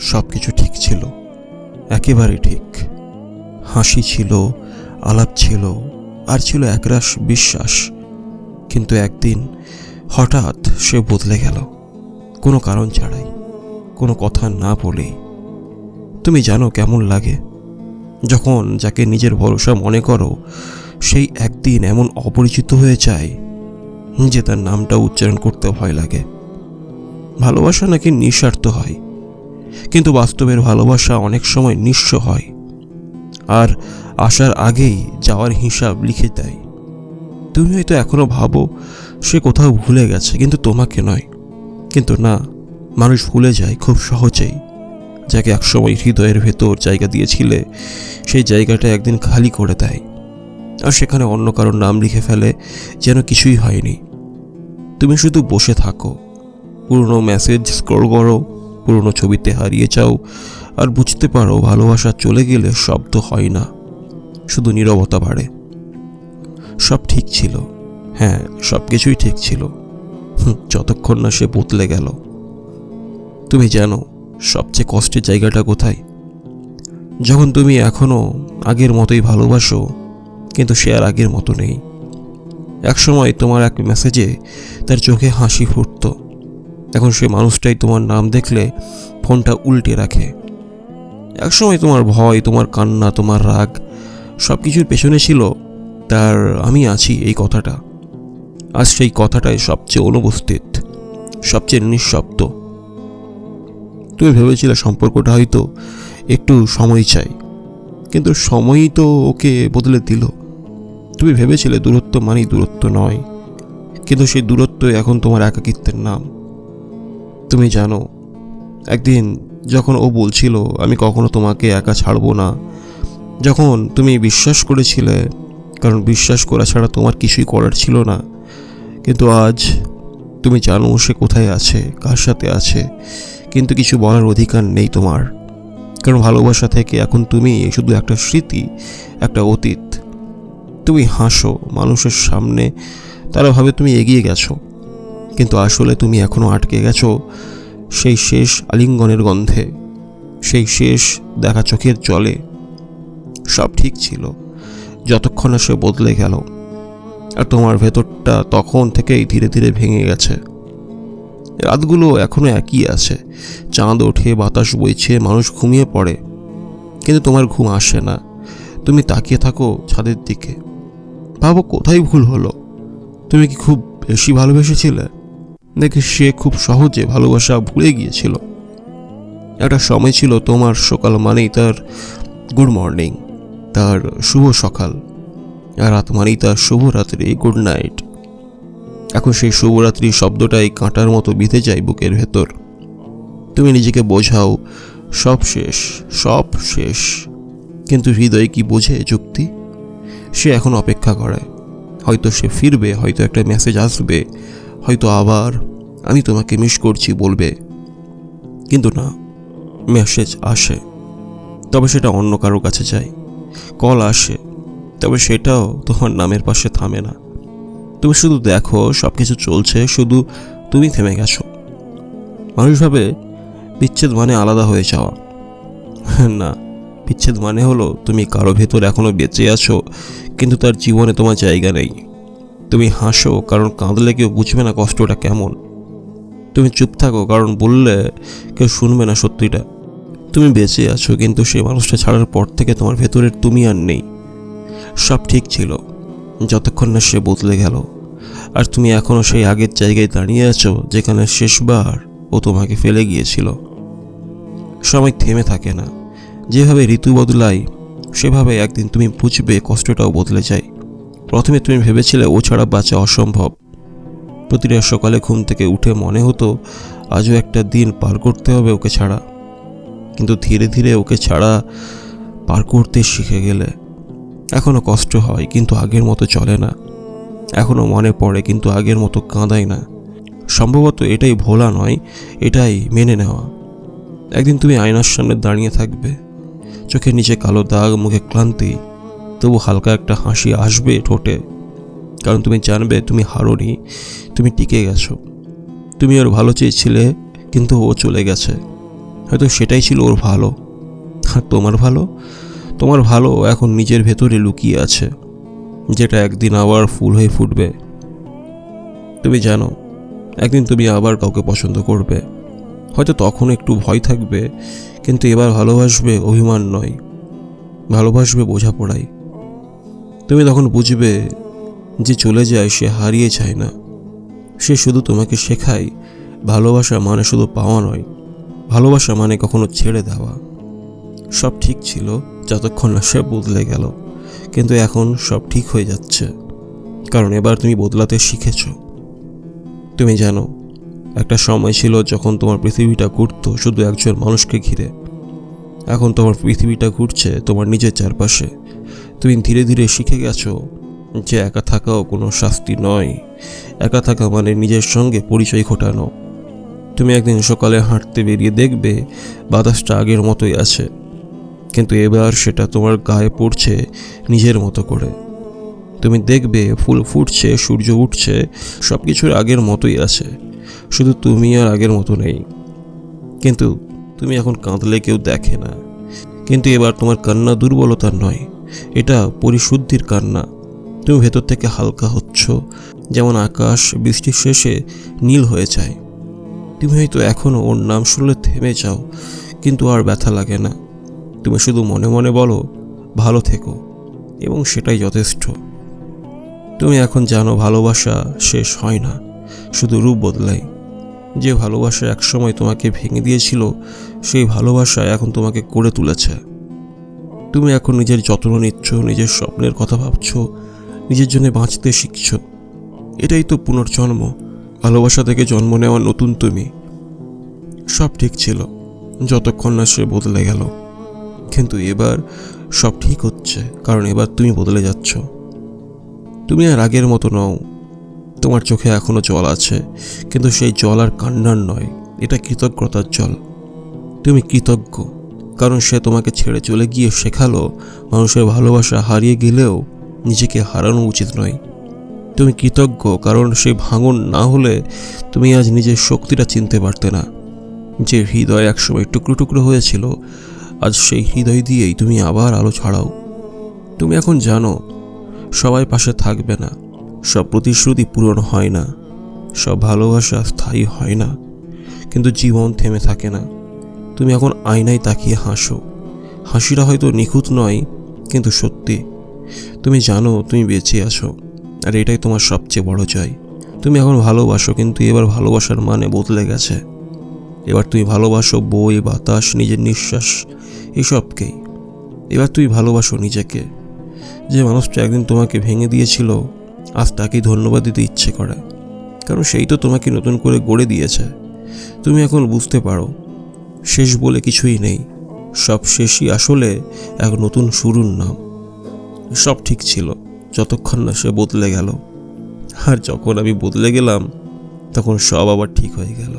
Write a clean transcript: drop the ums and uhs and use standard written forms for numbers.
সব কিছু ঠিক ছিল, একেবারে ঠিক। হাসি ছিল, আলাপ ছিল, আর ছিল একরাশ বিশ্বাস। কিন্তু একদিন হঠাৎ সে বদলে গেল, কোনো কারণ ছাড়াই, কোনো কথা না বলেই। তুমি জানো কেমন লাগে যখন যাকে নিজের ভরসা মনে করো সেই একদিন এমন অপরিচিত হয়ে যায় যে তার নামটা উচ্চারণ করতে ভয় লাগে। ভালোবাসা নাকি নিঃস্বার্থ হয়, কিন্তু বাস্তবের ভালোবাসা অনেক সময় নিঃস্ব হয়, আর আসার আগেই যাওয়ার হিসাব লিখে দেয়। তুমি হয়তো এখনো ভাবো সে কোথাও ভুলে গেছে, কিন্তু তোমাকে নয়। কিন্তু না, মানুষ ভুলে যায় খুব সহজেই। যাকে একসময় হৃদয়ের ভেতর জায়গা দিয়েছিলে সেই জায়গাটা একদিন খালি করে দেয়, আর সেখানে অন্য কারোর নাম লিখে ফেলে যেন কিছুই হয়নি। তুমি শুধু বসে থাকো, পুরনো মেসেজ স্ক্রল করো, পুরনো ছবিতে হারিয়ে যাও, আর বুঝতে পারো ভালোবাসা চলে গেলে শব্দ হয় না, শুধু নীরবতা বাড়ে। সব ঠিক ছিল, হ্যাঁ সব কিছুই ঠিক ছিল, যতক্ষণ না সে বদলে গেল। তুমি জানো সবচেয়ে কষ্টের জায়গাটা কোথায়? যখন তুমি এখনো আগের মতোই ভালোবাসো, কিন্তু সে আর আগের মতো নেই। একসময় তোমার এক মেসেজে তার চোখে হাসি ফুটত, এখন সে মানুষটাই তোমার নাম দেখলে ফোনটা উল্টে রাখে। একসময় তোমার ভয়, তোমার কান্না, তোমার রাগ, সব কিছুর পেছনে ছিল তার আমি আছি এই কথাটা। আজ সেই কথাটাই সবচেয়ে অনুপস্থিত, সবচেয়ে নিঃশব্দ। তুমি ভেবেছিলে সম্পর্কটা হয়তো একটু সময় চাই, কিন্তু সময়ই তো ওকে বদলে দিল। তুমি ভেবেছিলে দূরত্ব মানেই দূরত্ব নয়, কিন্তু সেই দূরত্ব এখন তোমার একাকিত্বের নাম। তুমি জানো একদিন যখন ও বলছিল আমি কখনো তোমাকে একা ছাড়বো না, যখন তুমি বিশ্বাস করেছিলে, কারণ বিশ্বাস করা ছাড়া তোমার কিছুই করার ছিল না, কিন্তু আজ তুমি জানো সে কোথায় আছে, কার সাথে আছে, কিন্তু কিছু বলার অধিকার নেই তোমার। কারণ ভালোবাসা থেকে এখন তুমি শুধু একটা স্মৃতি, একটা অতীত। তুমি হাসো মানুষের সামনে, তারা ভাবে তুমি এগিয়ে গেছো, কিন্তু আসলে তুমি এখনো আটকে গেছো সেই শেষ আলিঙ্গনের গন্ধে, সেই শেষ দেখা চোখের জলে। সব ঠিক ছিল যতক্ষণ না সে বদলে গেল, আর তোমার ভেতরটা তখন থেকেই ধীরে ধীরে ভেঙে গেছে। রাতগুলো এখনো একই আছে, চাঁদ ওঠে, বাতাস বইছে, মানুষ ঘুমিয়ে পড়ে, কিন্তু তোমার ঘুম আসে না। তুমি তাকিয়ে থাকো ছাদের দিকে, ভাবো কোথায় ভুল হলো। তুমি কি খুব বেশি ভালোবেসেছিলে, নাকি সে খুব সহজে ভালোবাসা ভুলে গিয়েছিল? একটা সময় ছিল তোমার সকাল মানেই তার গুড মর্নিং, তার শুভ সকাল, আর রাত মানেই তার শুভরাত্রি, গুড নাইট। এখন সেই শুভরাত্রি শব্দটাই কাঁটার মতো বিঁধে যায় বুকের ভেতর। তুমি নিজেকে বোঝাও সব শেষ, সব শেষ, কিন্তু হৃদয় কি বোঝে যুক্তি? সে এখন অপেক্ষা করে, হয়তো সে ফিরবে, হয়তো একটা মেসেজ আসবে, হয়তো আবার আমি তোমাকে মিস করছি বলবে। কিন্তু না, মেসেজ আসে তবে সেটা অন্য কারোর কাছে যায়, কল আসে তবে সেটাও তোমার নামের পাশে থামে না। তুমি শুধু দেখো সব কিছু চলছে, শুধু তুমি থেমে গেছো। মানুষ ভাবে বিচ্ছেদ মানে আলাদা হয়ে যাওয়া, না, বিচ্ছেদ মানে হলো তুমি কারো ভেতর এখনো বেঁচে আছো, কিন্তু তার জীবনে তোমার জায়গা নেই। তুমি হাসো কারণ কাঁদলে কেউ বুঝবে না কষ্টটা কেমন। তুমি চুপ থাকো কারণ বললে কেউ শুনবে না সত্যিটা। তুমি বেঁচে আছো, কিন্তু সেই মানুষটা ছাড়ার পর থেকে তোমার ভেতরের তুমি আর নেই। সব ঠিক ছিল যতক্ষণ না সে বদলে গেল, আর তুমি এখনো সেই আগের জায়গায় দাঁড়িয়ে আছো যেখানে শেষবার ও তোমাকে ফেলে গিয়েছিল। সময় থেমে থাকে না, যেভাবে ঋতু বদলায় সেভাবে একদিন তুমি বুঝবে কষ্টটাও বদলে যায়। প্রথমে তুমি ভেবেছিলে ও ছাড়া বাঁচা অসম্ভব। প্রতিটা সকালে ঘুম থেকে উঠে মনে হতো আজও একটা দিন পার করতে হবে ওকে ছাড়া। কিন্তু ধীরে ধীরে ওকে ছাড়া পার করতে শিখে গেলে এখনো কষ্ট হয়, কিন্তু আগের মতো চলে না। এখনো মনে পড়ে, কিন্তু আগের মতো কাঁদায় না। সম্ভবত এটাই ভোলা নয়, এটাই মেনে নেওয়া। একদিন তুমি আয়নার সামনে দাঁড়িয়ে থাকবে, চোখের নিচে কালো দাগ, মুখে ক্লান্তি, তবু হালকা একটা হাসি আসবে ঠোঁটে, কারণ তুমি জানবে তুমি হারোনি, তুমি টিকে গেছো। তুমি ওর ভালো চেয়েছিলে, কিন্তু ও চলে গেছে, হয়তো সেটাই ছিল ওর ভালো। আর তোমার ভালো এখন নিজের ভেতরে লুকিয়ে আছে, যেটা একদিন আবার ফুল হয়ে ফুটবে। তুমি জানো, একদিন তুমি আবার কাউকে পছন্দ করবে। হয়তো তখন একটু ভয় থাকবে, কিন্তু এবার ভালোবাসবে অভিমান নয়, ভালোবাসবে বোঝাপড়াই। তুমি তখন বুঝবে যে চলে যায় সে হারিয়ে যায় না, সে শুধু তোমাকে শেখায় ভালোবাসা মানে শুধু পাওয়া নয়, ভালোবাসা মানে কখনো ছেড়ে দেওয়া। সব ঠিক ছিল যতক্ষণ না সে বদলে গেল, কিন্তু এখন সব ঠিক হয়ে যাচ্ছে, কারণ এবার তুমি বদলাতে শিখেছ। তুমি জানো, একটা সময় ছিল যখন তোমার পৃথিবীটা ঘুরতো শুধু একজন মানুষকে ঘিরে। এখন তোমার পৃথিবীটা ঘুরছে তোমার নিজের চারপাশে। তুমি ধীরে ধীরে শিখে গেছো যে একা থাকাও কোনো শাস্তি নয়, একা থাকা মানে নিজের সঙ্গে পরিচয় ঘটানো। তুমি একদিন সকালে হাঁটতে বেরিয়ে দেখবে বাতাসটা আগের মতোই আছে, কিন্তু এবার সেটা তোমার গায়ে পড়ছে নিজের মতো করে। তুমি দেখবে ফুল ফুটছে, সূর্য উঠছে, সব কিছুর আগের মতোই আছে, শুধু তুমি আর আগের মতো নেই। কিন্তু তুমি এখন কাঁদলে কেউ দেখে না, কিন্তু এবার তোমার কান্না দুর্বলতার নয়, এটা পরিশুদ্ধির কান্না। তুমি ভেতর থেকে হালকা হচ্ছ, যেমন আকাশ বৃষ্টির শেষে নীল হয়ে যায়। তুমি হয়তো এখনও ওর নাম শুনলে থেমে যাও, কিন্তু আর ব্যথা লাগে না। তুমি শুধু মনে মনে বলো ভালো থেকো, এবং সেটাই যথেষ্ট। তুমি এখন জানো ভালোবাসা শেষ হয় না, শুধু রূপ বদলায়। যে ভালোবাসা একসময় তোমাকে ভেঙে দিয়েছিল, সেই ভালোবাসা এখন তোমাকে করে তুলেছে। তুমি এখন নিজের যত্ন নিচ্ছ, নিজের স্বপ্নের কথা ভাবছো, নিজের জন্য বাঁচতে শিখছ। এটাই তো পুনর্জন্ম, ভালোবাসা থেকে জন্ম নেওয়া নতুন তুমি। সব ঠিক ছিল যতক্ষণ না সে বদলে গেল, কিন্তু এবার সব ঠিক হচ্ছে, কারণ এবার তুমি বদলে যাচ্ছ। তুমি আর আগের মতো নও। তোমার চোখে এখনো জল আছে, কিন্তু সেই জল আর কান্নার নয়, এটা কৃতজ্ঞতার জল। তুমি কৃতজ্ঞ কারণ সে তোমাকে ছেড়ে চলে গিয়ে শেখালো মানুষের ভালোবাসা হারিয়ে গেলেও নিজেকে হারানো উচিত নয়। তুমি কৃতজ্ঞ কারণ সে ভাঙন না হলে তুমি আজ নিজের শক্তিটা চিনতে পারতে না। যে হৃদয় একসময় টুকরো টুকরো হয়েছিল, আজ সেই হৃদয় দিয়েই তুমি আবার আলো ছড়াও। তুমি এখন জানো সবাই পাশে থাকবে না, সব প্রতিশ্রুতি পূরণ হয় না, সব ভালোবাসা স্থায়ী হয় না, কিন্তু জীবন থেমে থাকে না। তুমি এখন আয়নায় তাকিয়ে হাসো, হাসিটা হয়তো নিখুঁত নয়, কিন্তু সত্যি। তুমি জানো তুমি বেঁচে আছো, আর এটাই তোমার সবচেয়ে বড় জয়। তুমি এখন ভালোবাসো, কিন্তু এবার ভালোবাসার মানে বদলে গেছে। এবার তুমি ভালোবাসো বই, বাতাস, নিজের নিঃশ্বাস, এসবকেই। এবার তুমি ভালোবাসো নিজেকে। যে মানুষটা একদিন তোমাকে ভেঙে দিয়েছিল, আজ তাকেই ধন্যবাদ দিতে ইচ্ছে করে, কারণ সেই তো তোমাকে নতুন করে গড়ে দিয়েছে। তুমি এখন বুঝতে পারো শেষ বলে কিছুই নেই, সব শেষই আসলে এক নতুন শুরুর নাম। সব ঠিক ছিল যতক্ষণ না সে বদলে গেল, আর যখন আমি বদলে গেলাম তখন সব আবার ঠিক হয়ে গেল।